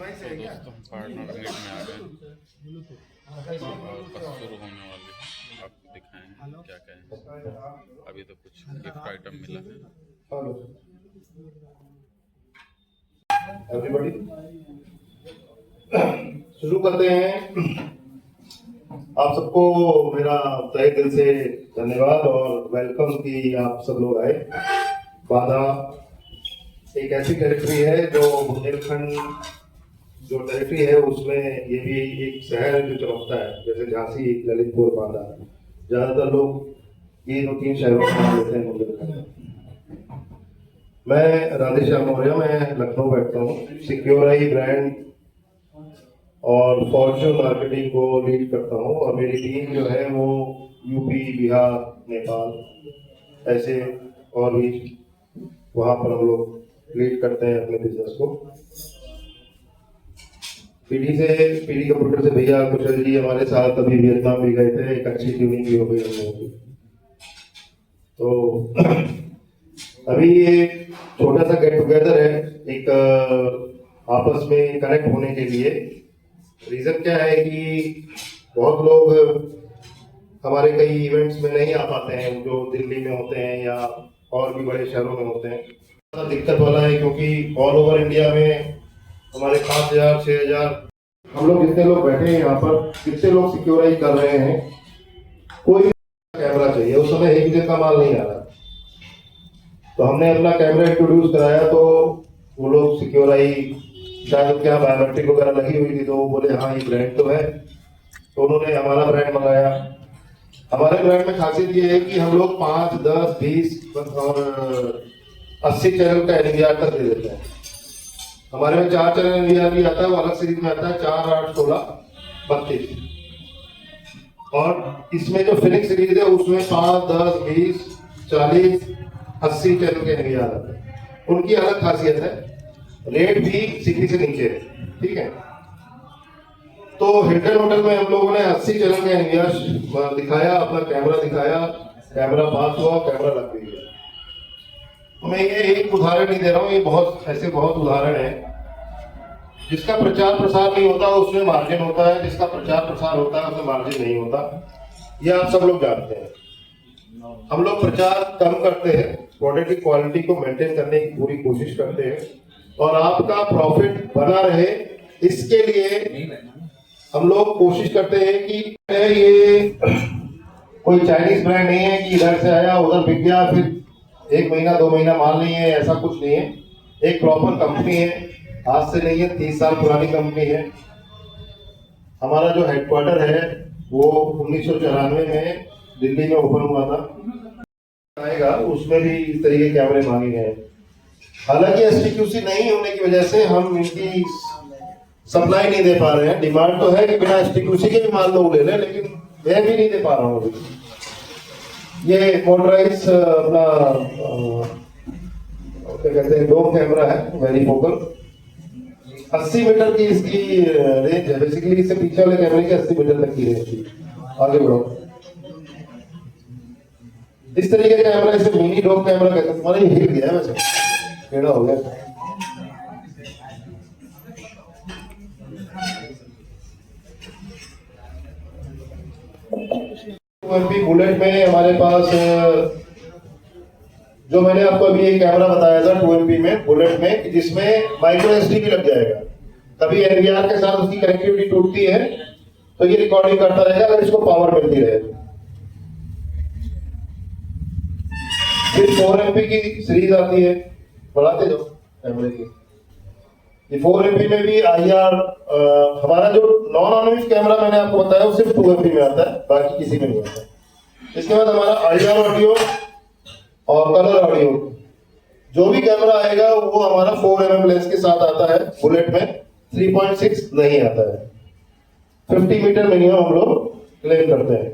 तो दोस्तों हम पार्टनर मीट में आ गए और बस शुरू होने वाली है। आपको दिखाएंगे क्या क्या है। अभी तो कुछ गिफ्ट आइटम मिला है। एवरीबॉडी शुरू करते हैं। आप सबको मेरा तहे दिल से धन्यवाद और वेलकम कि आप सब लोग आए। बांदा एक ऐसी टेरिटरी है जो बुंदेलखंड जो टेरिटरी है उसमें ये भी एक शहर है जो चमकता है, जैसे झांसी, ललितपुर, बांदा। ज्यादातर लोग ये 2-3 शहरों का नाम लेते हैं बुंदेलखंड। मैं राधेश्याम मौर्य, मैं लखनऊ बैठता हूँ। सिक्योराई ब्रांड और फॉर्च्यून मार्केटिंग को लीड करता हूँ और मेरी टीम जो है वो यूपी, बिहार, नेपाल ऐसे और भी वहाँ पर हम लोग लीड करते हैं अपने बिजनेस को। पीडी कंप्यूटर से भैया कुशल जी हमारे साथ अभी वियतनाम भी गए थे, एक अच्छी ट्यूनिंग भी हो गई हम लोगों की। तो अभी ये छोटा सा गेट टुगेदर है, एक आपस में कनेक्ट होने के लिए। रीजन क्या है कि बहुत लोग हमारे कई इवेंट्स में नहीं आ पाते हैं, जो दिल्ली में होते हैं या और भी बड़े शहरों में होते हैं। दिक्कत वाला है क्योंकि ऑल ओवर इंडिया में हमारे 5000 6000 हम लोग जितने लोग बैठे हैं यहाँ पर, कितने लोग सिक्योराइज कर रहे हैं, कोई कैमरा चाहिए। उस समय एक जगह का माल नहीं आ रहा, तो हमने अपना कैमरा इंट्रोड्यूस कराया तो वो लोग सिक्योराइज, शायद क्या बायोमेट्रिक वगैरह लगी हुई थी, तो वो बोले हाँ ये ब्रांड तो है, तो उन्होंने हमारा ब्रांड मंगाया। हमारे ब्रांड में खासियत ये है कि हम लोग 5, 10, 20 और 80 चैनल का एनवीआर तक दे देते हैं। हमारे में 4 चैनल एनवीआर भी आता है, वो अलग सीरीज में आता है, 4, 8, 16, 32। और इसमें जो फिनिक्स सीरीज है उसमें 5, 10, 20, 40, 80 चैनल के एनवीआर आते हैं। उनकी अलग खासियत है, रेट भी 60 से नीचे है, ठीक है। तो हिल्टन होटल में हम लोगों ने 80 चैनल का एनवीआर दिखाया, अपना कैमरा दिखाया, कैमरा पास हुआ, कैमरा लग गई है। मैं ये एक उदाहरण नहीं दे रहा हूँ, ये बहुत उदाहरण है। जिसका प्रचार प्रसार नहीं होता उसमें मार्जिन होता है, जिसका प्रचार प्रसार होता है उसमें मार्जिन नहीं होता, ये आप सब लोग जानते हैं। हम लोग प्रचार कम करते हैं, प्रोडक्ट की क्वालिटी को मेंटेन करने की पूरी कोशिश करते हैं और आपका प्रॉफिट बना रहे इसके लिए हम लोग कोशिश करते हैं कि ये कोई चाइनीज ब्रांड नहीं है कि इधर से आया उधर बिक गया, फिर 1 महीना 2 महीना माल नहीं है, ऐसा कुछ नहीं है। एक प्रॉपर कंपनी है, आज से नहीं है, 30 साल पुरानी कंपनी है। हमारा जो हेडक्वार्टर है वो 1994 में दिल्ली में ओपन हुआ था। आएगा उसमें भी इस तरीके के कैमरे मांगे गए। हालांकि एसटीक्यूसी नहीं होने की वजह से हम इनकी सप्लाई नहीं दे पा रहे हैं। डिमांड तो है कि बिना एसटीक्यूसी के भी माल लोग ले लें, लेकिन मैं भी नहीं दे पा रहा हूँ अभी। ये मोटराइज अपना क्या कहते हैं, डोम कैमरा है, वेरी फोकल। 80 मीटर की इसकी रेंज है। बेसिकली इससे पीछे वाले कैमरे की 80 मीटर तक की रेंज थी। आगे बढ़ो। इस तरीके का कैमरा इसे मिनी डोम कैमरा कहते हैं। तुम्हारा ये हिल गया है वैसे, टेढ़ा हो गया। बुलेट में हमारे पास जो मैंने आपको अभी एक कैमरा बताया था 2MP में, बुलेट में, जिसमें माइक्रो एसडी भी लग जाएगा। कभी एनवीआर के साथ उसकी कनेक्टिविटी टूटती है तो ये रिकॉर्डिंग करता रहेगा अगर इसको पावर मिलती रहे। फिर 4MP की सीरीज आती है, बढ़ाते जाओ कैमरे की। ये 4MP में भी IR, हमारा जो नॉन ऑनविश कैमरा मैंने आपको बताया वो सिर्फ 2MP में आता है, बाकी किसी में नहीं आता। इसके बाद हमारा IR ऑडियो और कलर ऑडियो, जो भी कैमरा आएगा वो हमारा 4mm लेंस के साथ आता है। बुलेट में 3.6 नहीं आता है। 50 मीटर मिनिमम हम लोग क्लेम करते हैं।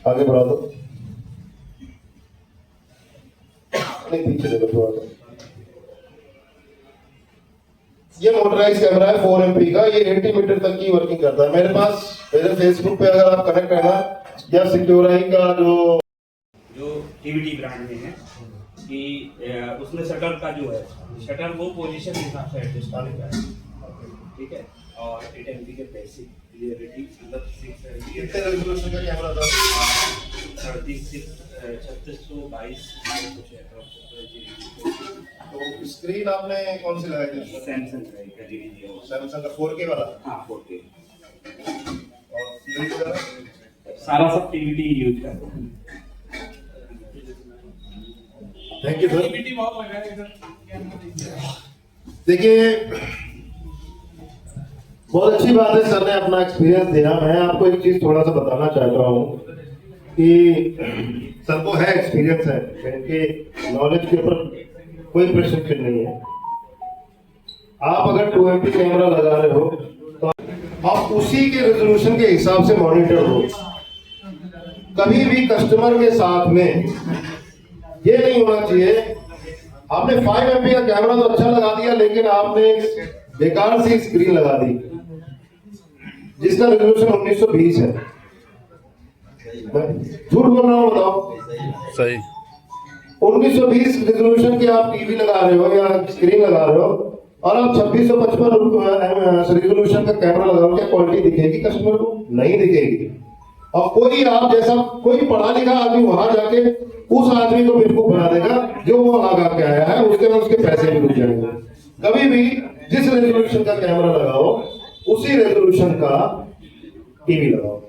आगे बढ़ा दो, नहीं पीछे देखो थोड़ा सा। ये मोटराइज कैमरा है 4MP का, ये 80 मीटर तक की वर्किंग करता है। मेरे पास मेरे फेसबुक पे अगर आप कनेक्ट करना या सिक्योराई का जो TVT ब्रांड में है, कि उसमें शटर का जो है शटर वो पोजीशन के हिसाब से एडजस्ट करेगा, ठीक है। और 8 MP के बेसिक क्लियरिटी मतलब 6 कितने रेजोल्यूशन का कैमरा था? 3622 कुछ है। तो स्क्रीन आपने कौन सी लगाई थी? सैमसंग का एलईडी है, सैमसंग का 4K वाला। हाँ 4K। और सीरीज का सारा सब टीवीडी यूज करते हैं। Thank you sir. टीवीडी बहुत लगा है इधर। देखिए बहुत अच्छी बात है, सर ने अपना एक्सपीरियंस दिया। मैं आपको एक चीज थोड़ा सा बताना चाहता हूँ कि सर को है एक्सपीरियंस है, इनके नॉलेज के ऊपर कोई प्रश्न चिन्ह नहीं है। आप अगर 2 MP कैमरा लगा रहे हो तो आप उसी के रेजोल्यूशन के हिसाब से मॉनिटर हो। कभी भी कस्टमर के साथ में ये नहीं होना चाहिए आपने 5 MP का कैमरा तो अच्छा लगा दिया लेकिन आपने बेकार सी स्क्रीन लगा दी जिसका रेजोल्यूशन 1920 है। मैं झूठ बोल रहा हूँ, बताओ। सही। 1920 रेजोल्यूशन की आप टीवी लगा रहे हो या स्क्रीन लगा रहे हो और आप 2655 रेजोल्यूशन का कैमरा लगाओ, क्या क्वालिटी दिखेगी कस्टमर को? नहीं दिखेगी। और कोई आप जैसा कोई पढ़ा लिखा आदमी वहां जाके उस आदमी को बेवकूफ बना देगा जो वो लगा के आया है, उसके बाद उसके पैसे भी रुक जाएंगे। कभी भी जिस रेजोल्यूशन का कैमरा लगाओ उसी रेजोल्यूशन का टीवी लगाओ।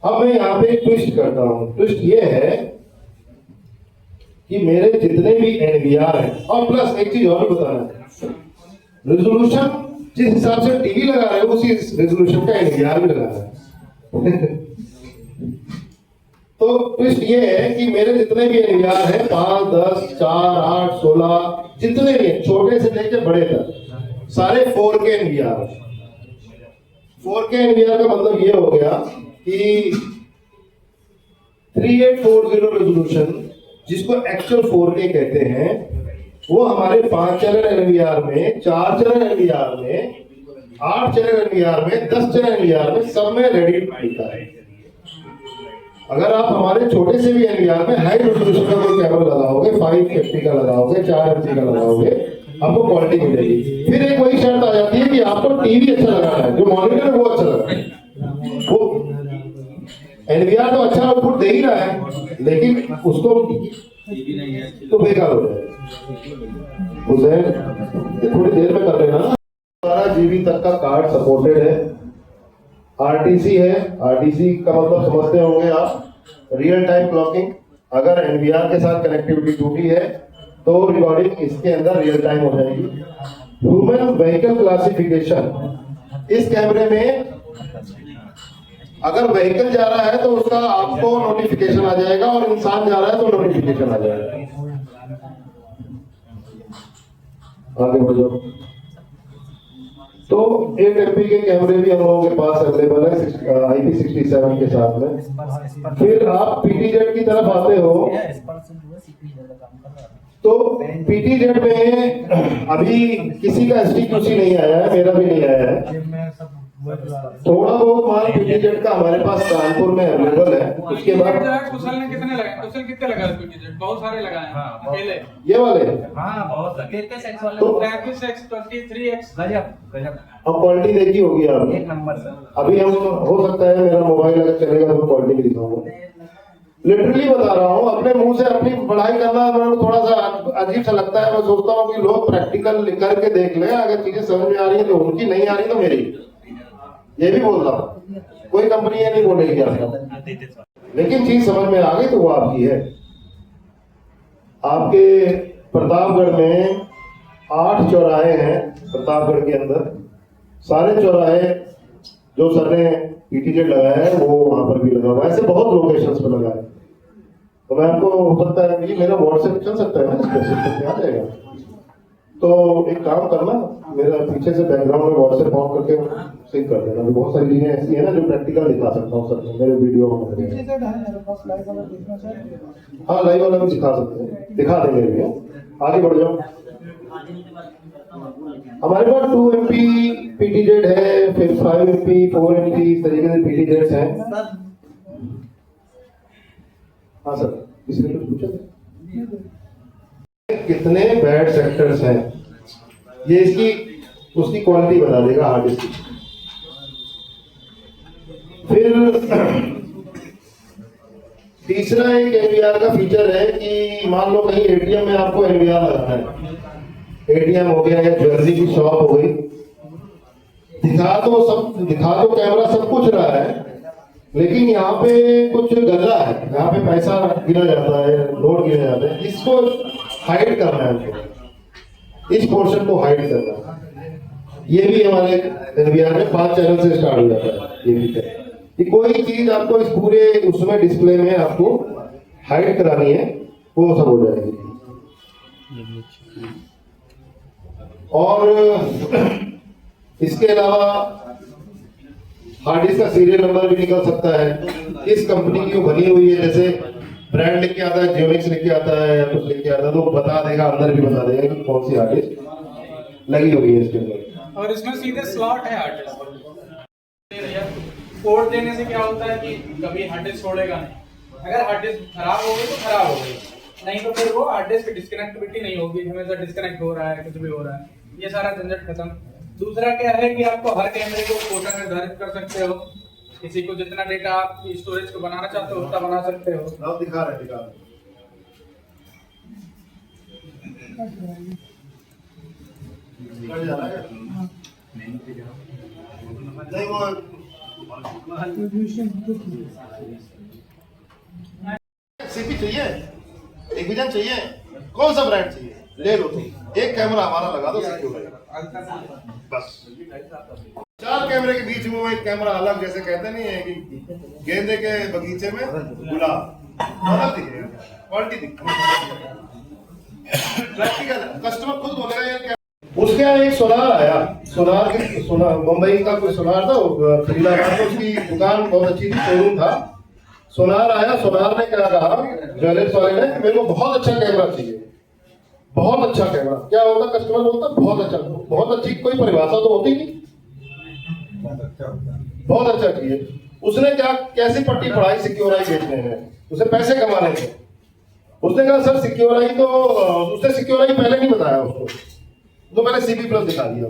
अब मैं यहाँ पे एक ट्विस्ट करता हूँ। ट्विस्ट ये है कि मेरे जितने भी NVR हैं, और प्लस एक चीज और बताना है, रेजोल्यूशन जिस हिसाब से टीवी लगा रहे हो उसी रेजोल्यूशन का NVR भी लगा रहा है। तो ट्विस्ट ये है कि मेरे जितने भी NVR हैं 5, 10, 4, 8, 16 जितने भी हैं, छोटे से लेकर बड़े तक सारे 4K NVR। 4K NVR का मतलब ये हो गया कि 3840 रेजोल्यूशन जिसको एक्चुअल 4K कहते हैं वो हमारे 5 चैनल NVR में, 4 चैनल NVR में, 8 चैनल NVR में, 10 चैनल NVR में सब में रेडी मिलता है। अगर आप हमारे छोटे से भी NVR में हाई रेजोल्यूशन का कोई कैमरा लगाओगे, 550 का लगाओगे, 4 MP का लगाओगे, आपको क्वालिटी मिलेगी। फिर एक वही शर्त आ जाती है कि आपको टीवी अच्छा लगाना है, जो मॉनिटर है वो अच्छा लगाना है। वो NVR तो अच्छा आउटपुट दे ही रहा है लेकिन उसको तो बेकार हो जाएगा। उसे थोड़ी देर में कर लेना ना। 12 GB तक का कार्ड सपोर्टेड है। RTC है। RTC का मतलब समझते होंगे आप, रियल टाइम क्लॉकिंग। अगर NVR के साथ कनेक्टिविटी टूटी है तो रिकॉर्डिंग इसके अंदर रियल टाइम हो जाएगी। ह्यूमन व्हीकल क्लासिफिकेशन, इस कैमरे में अगर व्हीकल जा रहा है तो उसका आपको नोटिफिकेशन आ जाएगा और इंसान जा रहा है तो नोटिफिकेशन आ जाएगा। आगे बढ़ो। तो 8 MP के कैमरे भी हम लोगों के पास अवेलेबल है IP67 के साथ में। फिर आप PTZ की तरफ आते हो तो PTZ में अभी किसी का STQC नहीं आया है, मेरा भी नहीं आया है। थोड़ा बहुत माल PTZ का हमारे पास कानपुर में अवेलेबल है। उसके बाद कुशल ने कितने लगाए? कुशल कितने लगाए PTZ? बहुत सारे लगाए हैं अकेले। ये वाले हाँ बहुत कितने सेक्स वाले? तो 33X 23X गजब गजब अब क्वालिटी देखी होगी आपने। एक नंबर सर। अभी हम हो सकता है मेरा मोबाइल अगर चलेगा तो क्वालिटी भी दिखाऊंगा। लिटरली बता रहा हूँ, अपने मुंह से अपनी पढ़ाई करना मेरे को थोड़ा सा अजीब सा लगता है। मैं सोचता हूँ कि लोग प्रैक्टिकल करके देख लें, अगर चीजें समझ में आ रही है तो उनकी, नहीं आ रही तो मेरी। ये भी बोल रहा हूँ, कोई कंपनी ये नहीं बोलेगी आपको, लेकिन चीज समझ में आ गई तो वो आपकी है। आपके प्रतापगढ़ में 8 चौराहे हैं। प्रतापगढ़ के अंदर सारे चौराहे जो सर ने PTZ लगाया है वो वहां पर भी लगा हुआ है। ऐसे बहुत लोकेशंस पर लगा है। तो मैं आपको हो सकता है कि मेरा व्हाट्सएप चल सकता है ना, इसमें आ जाएगा। तो एक काम करना, मेरा पीछे से बैकग्राउंड में व्हाट्सएप ऑन करके सिंक कर देना। तो बहुत सारी चीजें ऐसी है ना जो प्रैक्टिकल दिखा सकता हूँ सर, मेरे वीडियो में। हाँ लाइव वाला भी दिखा सकते हैं, दिखा देंगे भी। आगे बढ़ जाओ। हमारे पास 2 MP PTZ है, फिर 5 MP 4 MP इस तरीके से PTZ हैं। हाँ सर, किसी ने कुछ पूछा? कितने बैड सेक्टर्स हैं, ये इसकी उसकी क्वालिटी बता देगा हार्ड डिस्क की। फिर तीसरा एक एनवीआर का फीचर है कि मान लो कहीं एटीएम में आपको एनवीआर लगाना है, एटीएम हो गया या ज्वेलरी की शॉप हो गई, दिखा तो कैमरा सब कुछ रहा है, लेकिन यहाँ पे कुछ गंदा है, यहाँ पे पैसा गिरा जाता है, नोट गिरे जाते हैं, इसको हाइड करना है हमको, इस पोर्शन को हाइड करना है। ये भी हमारे एनवीआर में 5 चैनल से स्टार्ट हो जाता है ये फीचर कि कोई चीज आपको इस पूरे उसमें डिस्प्ले में आपको हाइड करानी है, वो सब हो जाएगी। और इसके अलावा हार्ड डिस्क का सीरियल नंबर भी निकल सकता है, इस कंपनी की बनी हुई है, जैसे ब्रांड लिख के आता है, जियोनिक्स लिख के आता है या कुछ लिख के आता है, तो बता देगा, अंदर भी बता देगा कि कौन सी हार्ड डिस्क लगी हुई है इसके अंदर। और इसमें सीधे स्लॉट है हार्ड डिस्क। पोर्ट देने से क्या होता है कि कभी हार्ड डिस्क छोड़ेगा नहीं, अगर हार्ड डिस्क खराब हो गई तो खराब हो गई, नहीं तो फिर वो हार्ड डिस्क की डिस्कनेक्टिविटी नहीं होगी, हमेशा डिस्कनेक्ट हो रहा है, कुछ भी हो रहा है, ये सारा झंझट खत्म। दूसरा क्या है कि आपको हर कैमरे को कोटा निर्धारित कर सकते हो, किसी को जितना डेटा आप स्टोरेज को बनाना चाहते हो उतना बना सकते हो। आप दिखा रहे नहीं वो सीपी चाहिए, एक विजन चाहिए, कौन सा ब्रांड चाहिए ले लो तुम, एक कैमरा हमारा लगा दो, सिक्योर रहेगा बस। 4 कैमरे के बीच में वो एक कैमरा अलग, जैसे कहते नहीं है कि गेंदे के बगीचे में गुलाब, अलग दिखेगा, क्वालिटी दिखेगी, प्रैक्टिकल। कस्टमर खुद बोलेगा ये क्या। उसके यहाँ एक सोनार आया, सोनार मुंबई का कोई सोनार था, खरीदा था, तो उसकी दुकान बहुत अच्छी थी, शोरूम था। सोनार आया, सोनार ने क्या कहा ज्वेलर्स वाले ने, मेरे को बहुत अच्छा कैमरा चाहिए, बहुत अच्छा कैमरा। क्या होता कस्टमर बोलता बहुत अच्छा, बहुत अच्छी कोई परिभाषा तो होती नहीं, बहुत अच्छा चाहिए। उसने क्या कैसी पट्टी पढ़ाई सिक्योर आई बेचने में, उसे पैसे कमाने थे। उसने कहा सर सिक्योर आई, तो उसने सिक्योर आई पहले नहीं बताया उसको, तो मैंने सीबी प्लस दिखा दिया,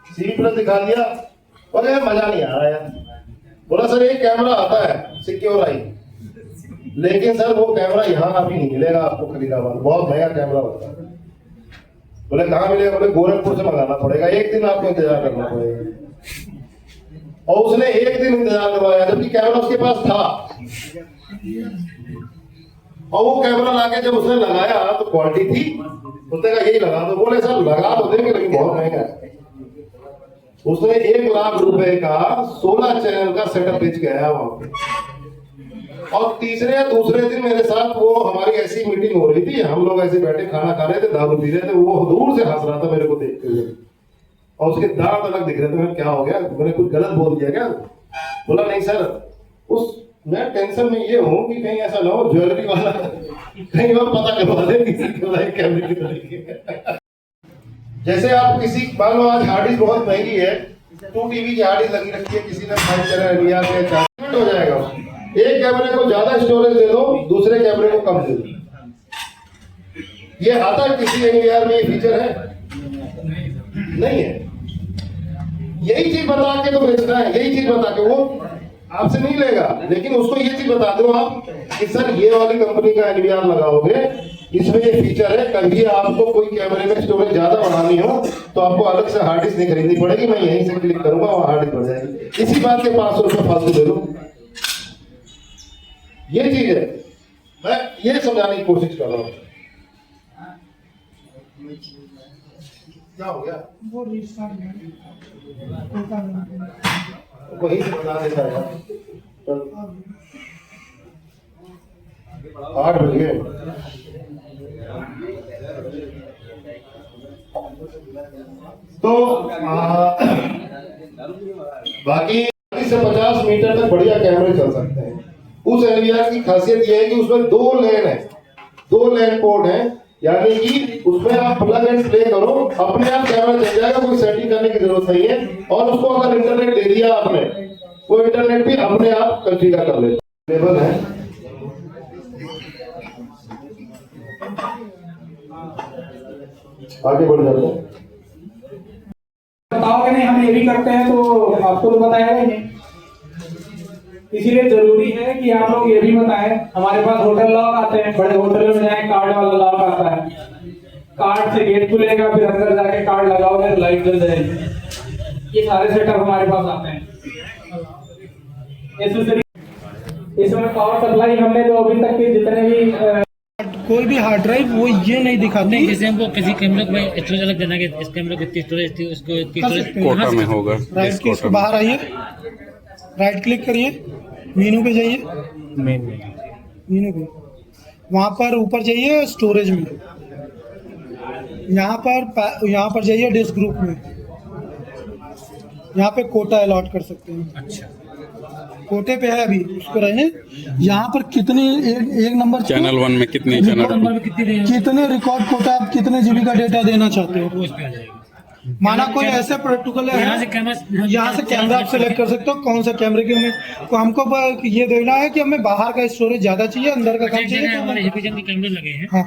सीबी प्लस दिखा दिया, बोले यार मजा नहीं आ रहा यार। बोला सर एक कैमरा आता है सिक्योर आई, लेकिन सर वो कैमरा यहाँ अभी नहीं मिलेगा आपको, फरीदाबाद बहुत महंगा कैमरा होता है। बोले कहाँ मिलेगा, बोले गोरखपुर से मंगाना पड़ेगा, एक दिन आपको इंतजार करना पड़ेगा। और उसने एक दिन इंतजार करवाया, जबकि कैमरा उसके पास था, और वो कैमरा लाके जब उसने लगाया तो क्वालिटी थी, उसने कहा यही लगा दो। बोले सर लगा तो देंगे लेकिन बहुत महंगा है। उसने 1 लाख रुपए का 16 चैनल का सेटअप बेच के आया वहां पे। और तीसरे या दूसरे दिन मेरे साथ वो हमारी ऐसी मीटिंग हो रही थी, हम लोग ऐसे बैठे खाना खा रहे थे, दारू पी रहे थे, वो दूर से हंस रहा था मेरे को देखते हुए, और उसके दांत अलग दिख रहे थे। मैं क्या हो गया, मैंने कुछ गलत बोल दिया क्या? बोला नहीं सर, उस मैं टेंशन में ये हूँ कि कहीं ऐसा ना हो ज्वेलरी वाला कहीं और पता करवा दे किसी को कैमरे की तरीके। जैसे आप किसी मान लो आज हार्ड डिस्क बहुत महंगी है, 2 TB की हार्ड डिस्क लगी रखी है, किसी ने 5 चैनल एनवीआर के चार्जमेंट हो जाएगा। एक कैमरे को ज्यादा स्टोरेज दे दो, दूसरे कैमरे को कम दे दो। ये आता है किसी एनवीआर में ये फीचर है? नहीं है। यही चीज बता के तो बेचना है, यही चीज बता के वो आपसे नहीं लेगा, लेकिन उसको ये चीज बता दो आप कि सर ये वाली कंपनी का एनवीआर लगाओगे, इसमें ये फीचर है, कभी आपको कोई कैमरे में स्टोरेज ज्यादा बढ़ानी हो तो आपको अलग से हार्ड डिस्क नहीं खरीदनी पड़ेगी, मैं यहीं से क्लिक करूंगा वहां हार्ड डिस्क बढ़ जाएगी। इसी बात के 500 रुपए फालतू दे दो, ये चीज है। मैं ये समझाने की कोशिश कर रहा हूँ। क्या हो गया? वही से बता देता है 8 बज गए। तो बाकी से 50 मीटर तक बढ़िया कैमरे चल सकते हैं। उस एनवीआर की खासियत यह है कि उसमें 2 लेन है, 2 लेन पोर्ट है, यानी कि उसमें आप प्लग एंड प्ले करो, अपने आप कैमरा चल जाएगा, कोई सेटिंग करने की जरूरत नहीं है। और उसको अगर इंटरनेट दे दिया आपने, वो इंटरनेट भी अपने आप कॉन्फ़िगर कर लेता है। आगे बढ़ जाते हैं। बताओगे नहीं हम ये भी करते हैं तो आपको तो बताया ही नहीं, इसीलिए जरूरी है कि आप लोग ये भी बताएं। हमारे पास होटल लॉक आते हैं, बड़े होटलों में जाए कार्ड वाला लॉक आता है, कार्ड से गेट खुलेगा, फिर अंदर जाके कार्ड लगाओगे लाइट जल जाएगी। ये सारे सेटअप हमारे पास आते हैं। इसमें पावर सप्लाई हमने तो अभी तक के जितने भी कोई भी हार्ड ड्राइव वो ये नहीं दिखाते। नहीं, जैसे हमको किसी कैमरे में स्टोरेज अलग देना है कि इस कैमरे को इतनी स्टोरेज थी, उसको इतनी स्टोरेज कोटा में होगा। राइट क्लिक से बाहर आइए, राइट क्लिक करिए, मेनू पे जाइए, मेनू पे वहाँ पर ऊपर जाइए स्टोरेज में, यहाँ पर जाइए डिस्क ग्रुप में, यहाँ पे कोटा अलॉट कर सकते हैं। अच्छा, कोटे पे है अभी, उसको रहे यहाँ पर कितने एक नंबर चैनल 1 में कितने चैनल नंबर में कितनी देंगे कितने रिकॉर्ड कोटा आप कितने जीबी का डेटा देना चाहते हो। वो इस पे आ जाएगा। माना कोई ऐसे पर्टिकुलर यहाँ से है, कैमरा यहाँ से कैमरा आप सेलेक्ट कर सकते हो कौन सा कैमरे की हमें, तो हमको ये देखना है कि हमें बाहर का स्टोरेज ज्यादा चाहिए अंदर का कम एक जगह हमारे चाहिए। हिपिजन के कैमरे लगे हैं हाँ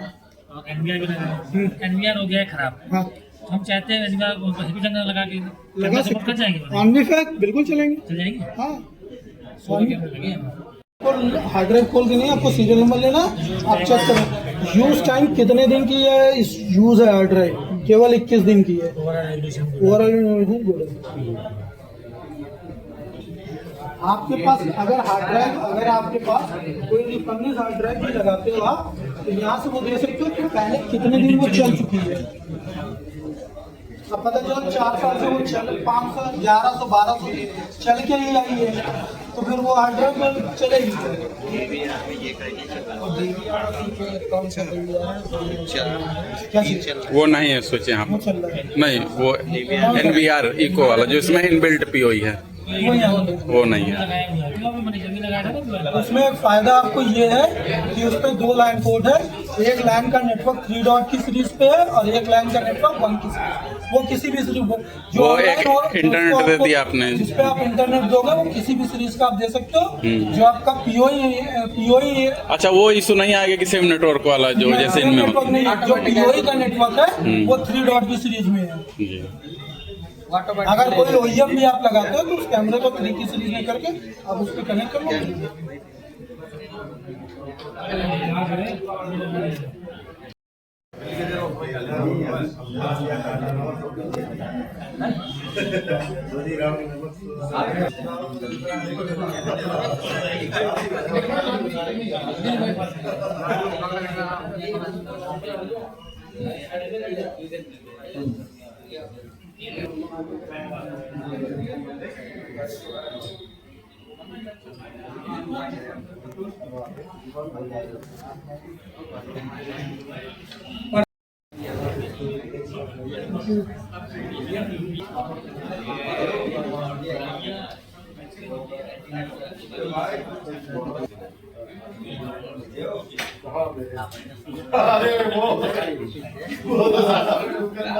और एनवीआर भी लगा है। एनवीआर हो गया है खराब, हाँ तो हम चाहते हैं एनवीआर हिपिजन का लगा के लगा कैमरा सपोर्ट कर जाएंगे, ऑन भी फैक्ट बिल्कुल चलेंगे। चल जाएंगे। हाँ 16 कैमरे लगे हैं। हार्ड ड्राइव खोल के नहीं, आपको सीरियल नंबर लेना, आप चेक करें यूज टाइम कितने दिन की है, इस यूज है हार्ड ड्राइव केवल 21 दिन की है। ओवरऑल आपके पास अगर हार्ड ड्राइव, अगर आपके पास कोई रिफर्निश हार्ड ड्राइव भी लगाते हो आप, तो यहाँ से वो दे सकते हो कि पहले कितने दिन वो चल चुकी है। अब पता चला 4 साल से वो चल 500 1100 1200 चल के ही आई है, तो फिर वो हार्ड ड्राइव में चलेगी। क्या चीज वो नहीं है, सोचे आप वो चल रहा है नहीं, वो NVR इको वाला जो इसमें इनबिल्ट POE है, वो यहाँ पे। वो नहीं है। लगाया हुआ है, तो मैंने जब भी लगाया था ना तो उसमें एक फायदा आपको ये है कि उस पर 2 लाइन पोर्ट है, एक लाइन का नेटवर्क 3 डॉट की सीरीज पे है और एक लाइन का नेटवर्क 1 की सीरीज। वो किसी भी सीरीज जो वो online एक हो, इंटरनेट उसको दे आपको- दिया आपने। जिस पे आप इंटरनेट दोगे वो किसी भी सीरीज का आप दे सकते हो, जो आपका पीओई अच्छा, वो इशू नहीं आएगा कि सेम नेटवर्क वाला जो जैसे इनमें नेटवर्क होता नहीं, जो पीओई का नेटवर्क है वो 3 डॉट की सीरीज में है। जी। अगर कोई ओईएम भी आप लगाते हो तो उस कैमरे को 3 की सीरीज में करके आप उस पर कनेक्ट कर लो।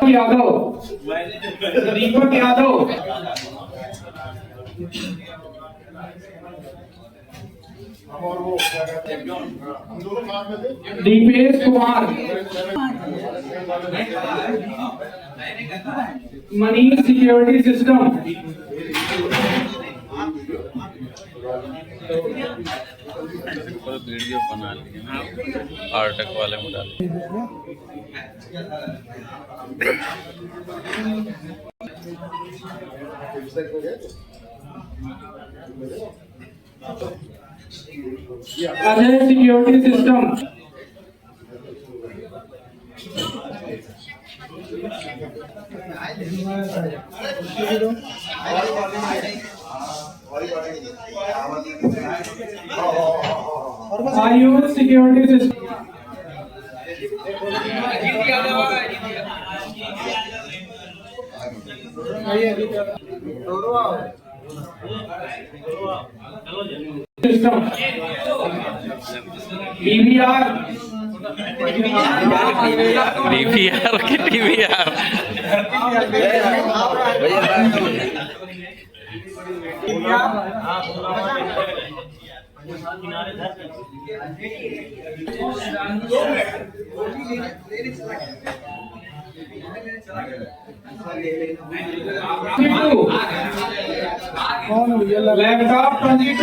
Yadav, Deepak Yadav, Deepesh Kumar, Manish security system, video बना लिए ना आर्टक वाले में डाल। Ajay security system, Ayush security system, system, DVR, DVR के DVR कौन भैया लैपटॉप 22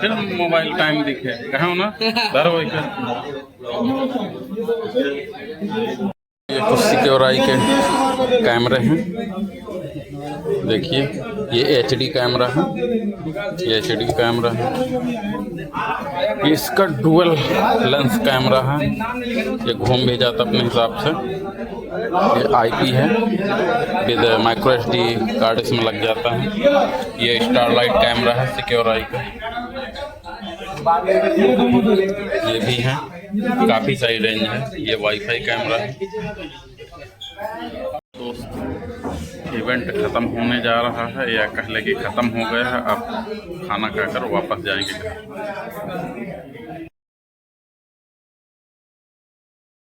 फिर मोबाइल टाइम दिखे कहो ना दर वही के ये कुछ सिक्योराई के कैमरे हैं। देखिए ये HD कैमरा है, ये HD कैमरा है, इसका डुअल लेंस कैमरा है, ये घूम भी जाता अपने हिसाब से। ये IP है विद माइक्रो SD कार्ड इसमें लग जाता है। ये स्टारलाइट कैमरा है सिक्योराई का, ये भी है, काफ़ी सही रेंज है। ये वाईफाई कैमरा है। दोस्त इवेंट ख़त्म होने जा रहा है या कह ले कि ख़त्म हो गया है। अब खाना खाकर वापस जाएंगे घर।